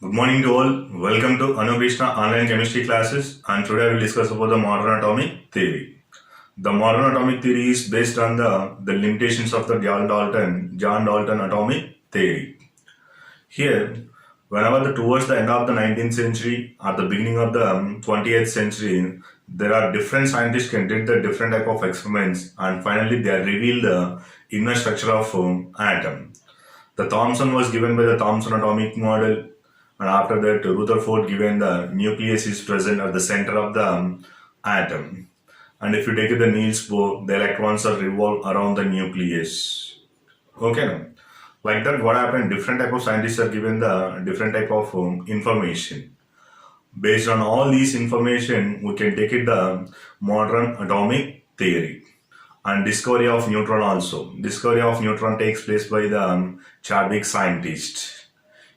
Good morning to all. Welcome to Anu Krishna online chemistry classes, and today I will discuss about the modern atomic theory. The modern atomic theory is based on the limitations of the John Dalton atomic theory. Here, whenever towards the end of the 19th century or the beginning of the 20th century, there are different scientists can did the different type of experiments, and finally they reveal the inner structure of atom. The Thomson was given by the Thomson atomic model, and after that, Rutherford given the nucleus is present at the center of the atom. And if you take the Niels Bohr, the electrons are revolve around the nucleus. Okay, now. Like that, what happened? Different type of scientists are given the different type of information. Based on all these information, we can take it the modern atomic theory and discovery of neutron also. Discovery of neutron takes place by the Chadwick scientist.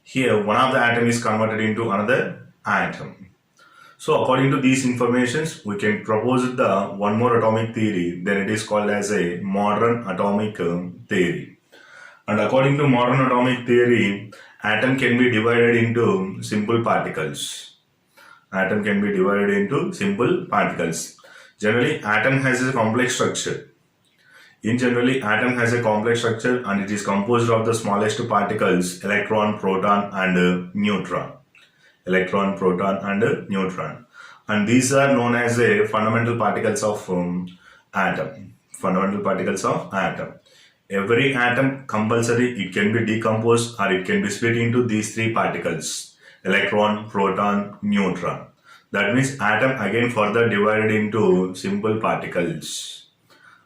Here, one of the atom is converted into another atom. So, according to these informations, we can propose the one more atomic theory. Then it is called as a modern atomic theory. And according to modern atomic theory, atom can be divided into simple particles. Atom can be divided into simple particles. Generally, atom has a complex structure. In generally, atom has a complex structure and it is composed of the smallest particles, electron, proton and neutron. Electron, proton and neutron. And these are known as a fundamental particles of atom. Fundamental particles of atom. Every atom compulsory, it can be decomposed or it can be split into these three particles. Electron, proton, neutron. That means atom again further divided into simple particles.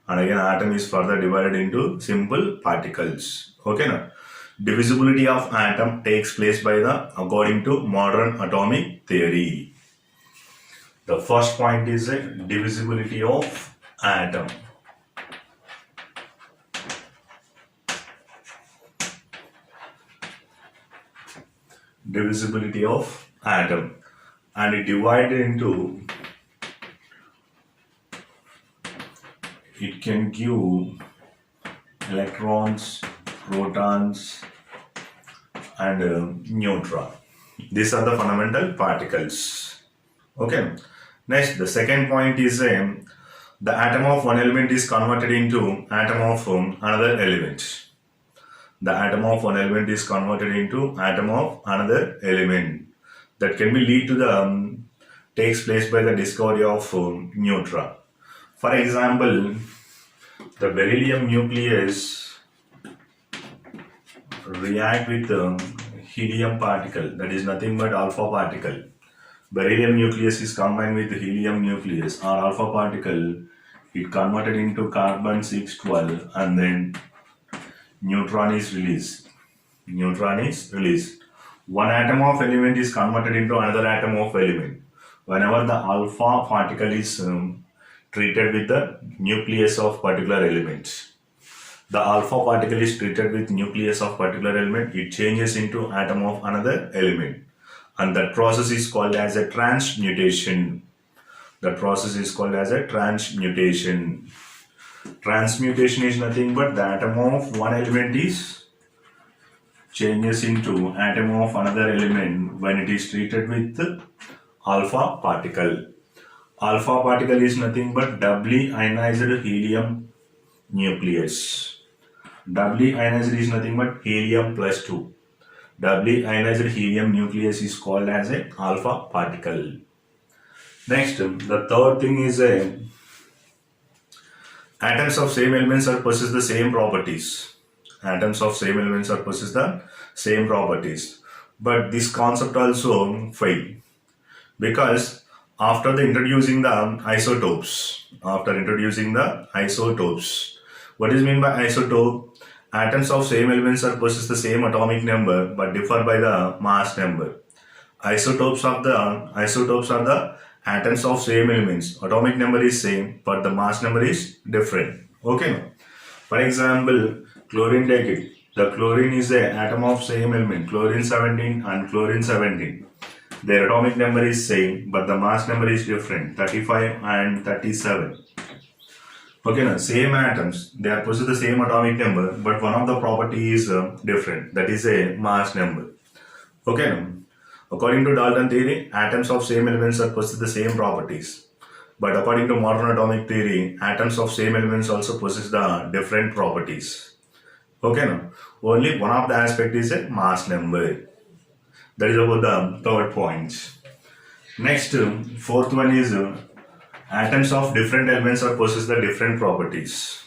And again atom is further divided into simple particles. Okay now. Divisibility of atom takes place by the according to modern atomic theory. The first point is a divisibility of atom. Divisibility of atom, and it divided into, it can give electrons, protons and neutron. These are the fundamental particles. Okay. Next, the second point is the atom of one element is converted into atom of another element. The atom of one element is converted into atom of another element. That can be lead to the takes place by the discovery of neutron. For example, the beryllium nucleus react with the helium particle, that is nothing but alpha particle. Beryllium nucleus is combined with the helium nucleus or alpha particle, it converted into carbon 612 and then neutron is released. Neutron is released. One atom of element is converted into another atom of element. Whenever the alpha particle is treated with the nucleus of particular element. The alpha particle is treated with nucleus of particular element, it changes into atom of another element. And that process is called as a transmutation. That process is called as a transmutation. Transmutation is nothing but the atom of one element is changes into atom of another element when it is treated with alpha particle. Alpha particle is nothing but doubly ionized helium nucleus. Doubly ionized is nothing but helium plus 2. Doubly ionized helium nucleus is called as a alpha particle. Next, the third thing is atoms of same elements are possess the same properties. Atoms of same elements are possess the same properties. But this concept also fail because after introducing the isotopes, what is mean by isotope? Atoms of same elements are possess the same atomic number but differ by the mass number. Isotopes are the atoms of same elements. Atomic number is same but the mass number is different. Okay. For example, chlorine, take it. The chlorine is an atom of same element, chlorine 17 and chlorine 17. Their atomic number is same but the mass number is different, 35 and 37. Okay, now same atoms, they are possess the same atomic number but one of the property is different, that is a mass number. Okay, now According to Dalton theory, atoms of same elements are possess the same properties. But according to modern atomic theory, atoms of same elements also possess the different properties. Okay, now only one of the aspect is a mass number. That is about the third point. Next, fourth one is atoms of different elements are possess the different properties.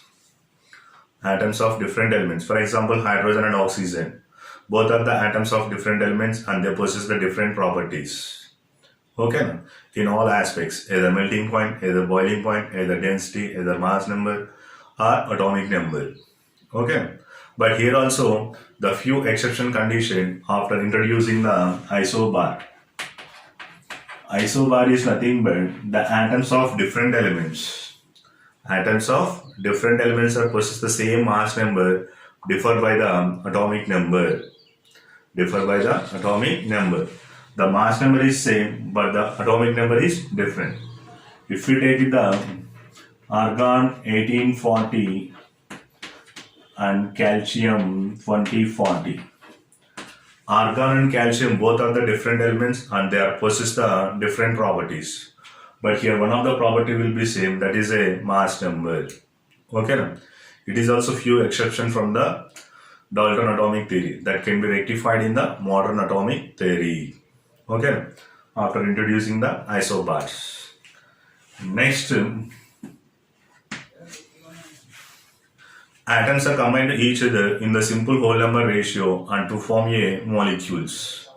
Atoms of different elements. For example, hydrogen and oxygen. Both are the atoms of different elements and they possess the different properties. Okay, in all aspects, either melting point, either boiling point, either density, either mass number or atomic number. Okay, but here also the few exception condition after introducing the isobar. Isobar is nothing but the atoms of different elements. Atoms of different elements are possess the same mass number, differ by the atomic number. Differ by the atomic number. The mass number is same, but the atomic number is different. If we take the argon 1840 and calcium 2040. Argon and calcium both are the different elements and they are possess the different properties. But here one of the property will be same, that is a mass number. Okay. It is also few exception from the Dalton atomic theory that can be rectified in the modern atomic theory. Okay. After introducing the isobars. Next, atoms are combined to each other in the simple whole number ratio and to form a molecules.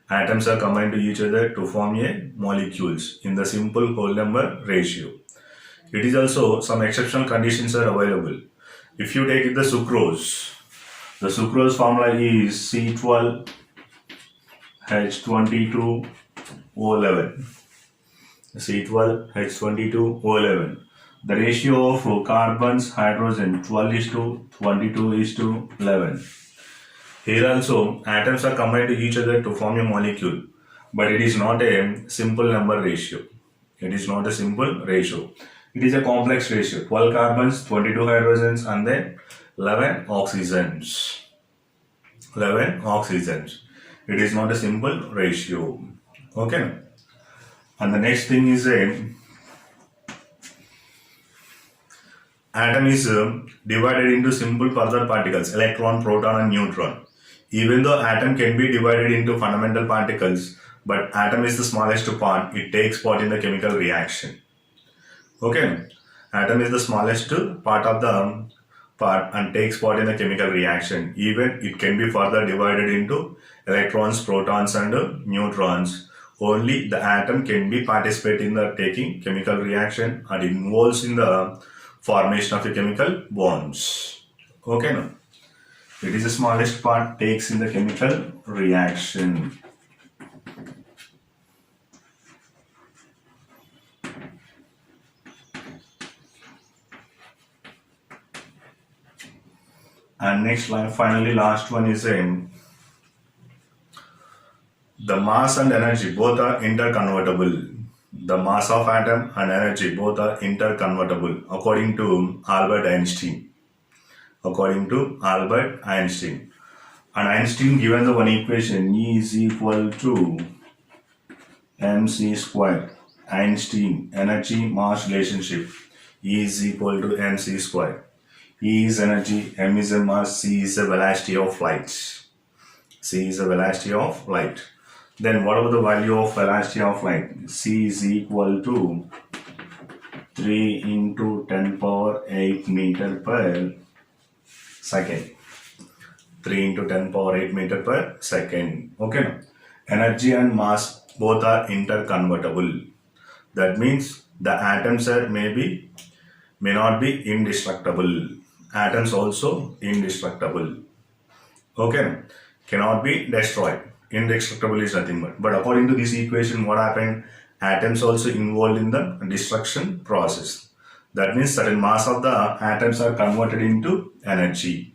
Atoms are combined to each other to form a molecules in the simple whole number ratio. It is also some exceptional conditions are available. If you take the sucrose formula is C12H22O11. C12H22O11. The ratio of carbons, hydrogen 12:22:11. Here also atoms are combined to each other to form a molecule, but it is not a simple number ratio. It is not a simple ratio. It is a complex ratio. 12 carbons, 22 hydrogens and then 11 oxygens. 11 oxygens. It is not a simple ratio. Okay. And the next thing is atom is divided into simple further particles, electron, proton and neutron. Even though atom can be divided into fundamental particles, but atom is the smallest part, it takes part in the chemical reaction. Okay, atom is the smallest part of the part and takes part in the chemical reaction. Even it can be further divided into electrons, protons and neutrons. Only the atom can be participate in the taking chemical reaction and involves in the formation of the chemical bonds. Okay, now it is the smallest part takes in the chemical reaction. And next line, finally last one is the mass and energy both are interconvertible. The mass of atom and energy both are interconvertible according to Albert Einstein. According to Albert Einstein. And Einstein given the one equation E is equal to mc square. Einstein energy mass relationship E is equal to mc square. E is energy, m is a mass, c is the velocity of light. C is the velocity of light. Then what about the value of velocity of light? C is equal to 3 into 10 power 8 meter per second. 3 into 10 power 8 meter per second. Okay. Energy and mass both are interconvertible. That means the atoms are may not be indestructible. Atoms also indestructible. Okay. Cannot be destroyed. Indestructible is nothing but according to this equation, what happened? Atoms also involved in the destruction process. That means certain mass of the atoms are converted into energy.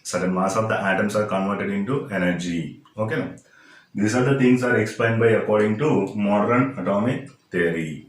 Certain mass of the atoms are converted into energy. Okay. These are the things are explained by according to modern atomic theory.